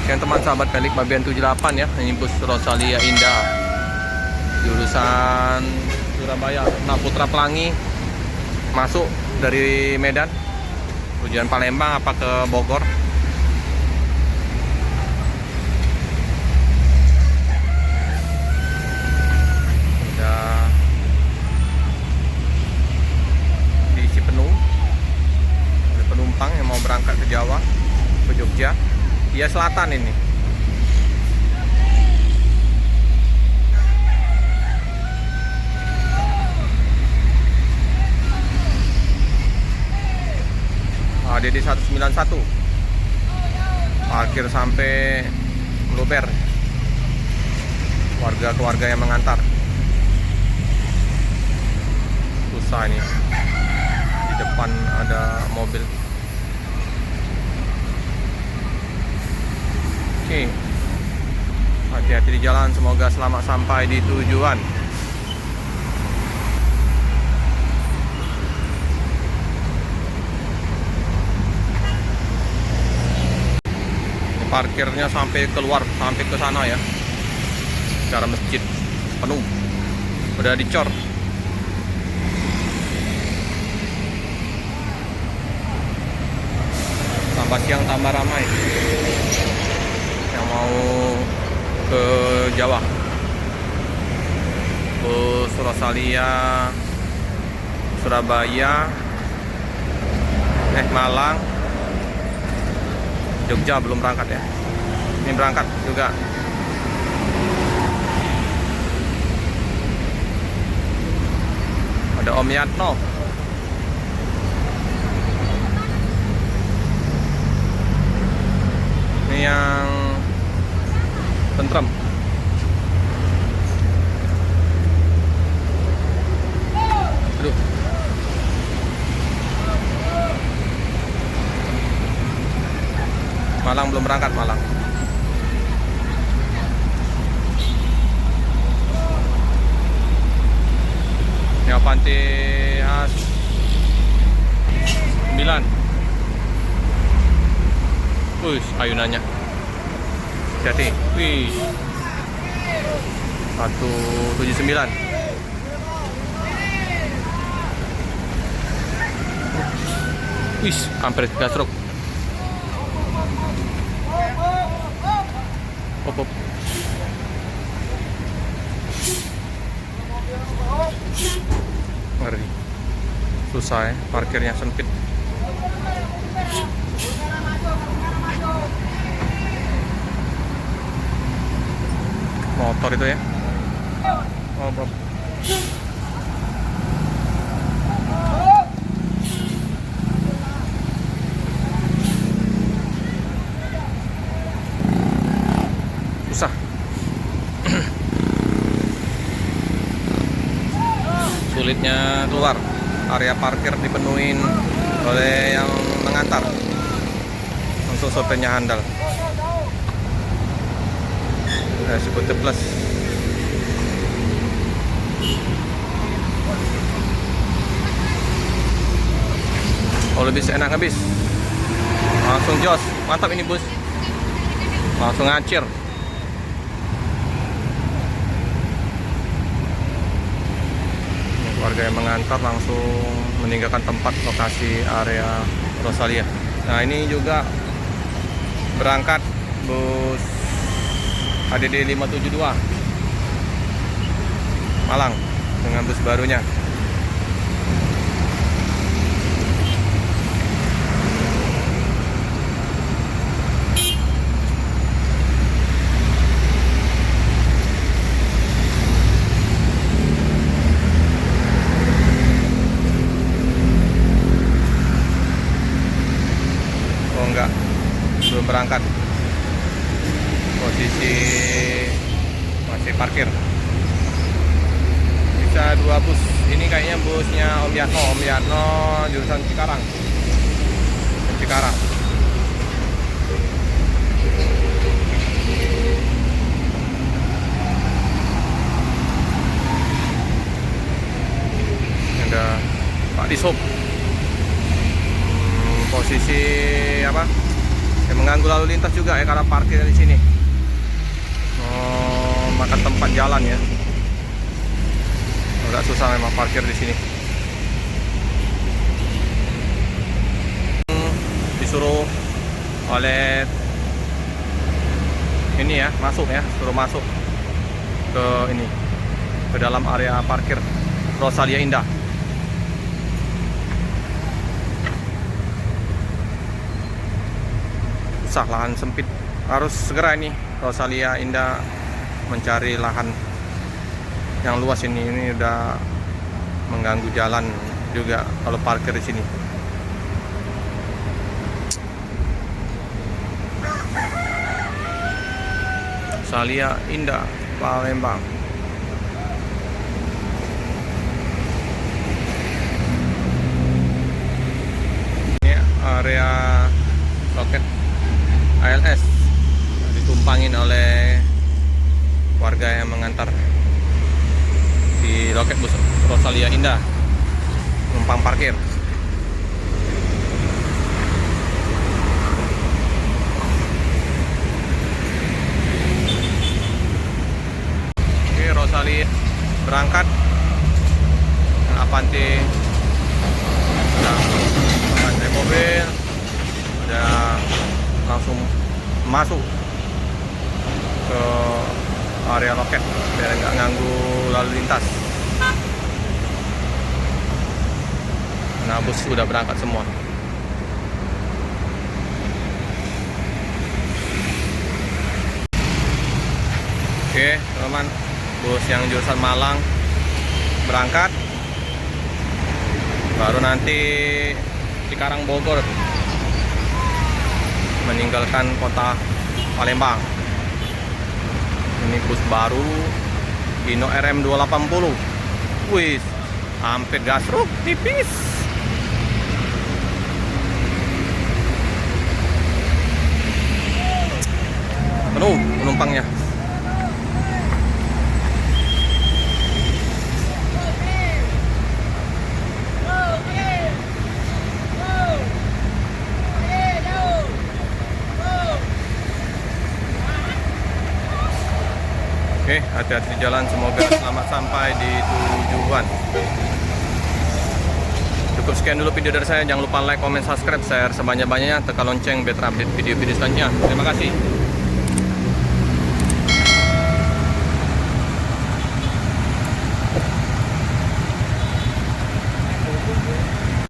Sekian teman sahabat Pelik Babian 78 ya. Ini bus Rosalia Indah jurusan Surabaya. Nah, Putra Pelangi masuk dari Medan. Tujuan Palembang apa ke Bogor. Udah diisi penuh. Ada penumpang yang mau berangkat ke Jawa, ke Jogja. Dia selatan ini. ADD 191. Parkir sampai meluber. Warga-keluarga yang mengantar. Susah ini. Di depan ada mobil. Oke, hati-hati di jalan, semoga selamat sampai di tujuan. Parkirnya sampai keluar, sampai ke sana ya, cara masjid penuh, udah dicor. Tambah siang tambah ramai yang mau ke Jawa, bus Rosalia Surabaya, Malang, Jogja belum berangkat ya. Ini berangkat juga. Ada Om Yatno. Ini yang tentrem. Aduh. Malang belum berangkat, Malang. Ini Avanti As 9. Ayunannya. Jadi, 179. Hampir gasruk. Hop. Ngeri. Susah ya, parkirnya sempit. Motor itu ya. Hop. Susah. Sulitnya keluar. Area parkir dipenuhin oleh yang mengantar. Langsung sopirnya handal. Skuter plus. Oh, lebih enak habis. Langsung jos. Mantap ini bus. Langsung ngacir. Warga yang mengantar langsung meninggalkan tempat lokasi area Rosalia. Nah, ini juga berangkat bus ADD 572 Malang dengan bus barunya. Oh enggak, belum berangkat. Posisi masih parkir. Bisa 2 bus. Ini kayaknya busnya Om Yatno jurusan Cikarang. Ada Pak Dishub. Posisi apa? Yang mengganggu lalu lintas juga ya karena parkir di sini. Makan tempat jalan ya. Agak susah memang parkir di sini. Disuruh oleh ini ya, suruh masuk ke ini, ke dalam area parkir Rosalia Indah. Susah, lahan sempit, harus segera ini Rosalia Indah mencari lahan yang luas. Ini udah mengganggu jalan juga kalau parkir di sini. Rosalia Indah, Palembang. Ini area loket ALS, ditumpangin oleh warga yang mengantar di loket bus Rosalia Indah, numpang parkir. Rosalia berangkat, Avanti mengantre mobil, udah langsung masuk ke area loket biar nggak ganggu lalu lintas. Nah, bus udah berangkat semua. Oke teman-teman, bus yang jurusan Malang berangkat, baru nanti Cikarang Bogor meninggalkan kota Palembang. Ini bus baru Hino RM 280. Wih, hampir gasruk, tipis. Penuh penumpangnya. Oke, hati-hati di jalan, semoga selamat sampai di tujuan. Cukup sekian dulu video dari saya. Jangan lupa like, comment, subscribe, share sebanyak-banyaknya, tekan lonceng biar terupdate video-video selanjutnya. Terima kasih.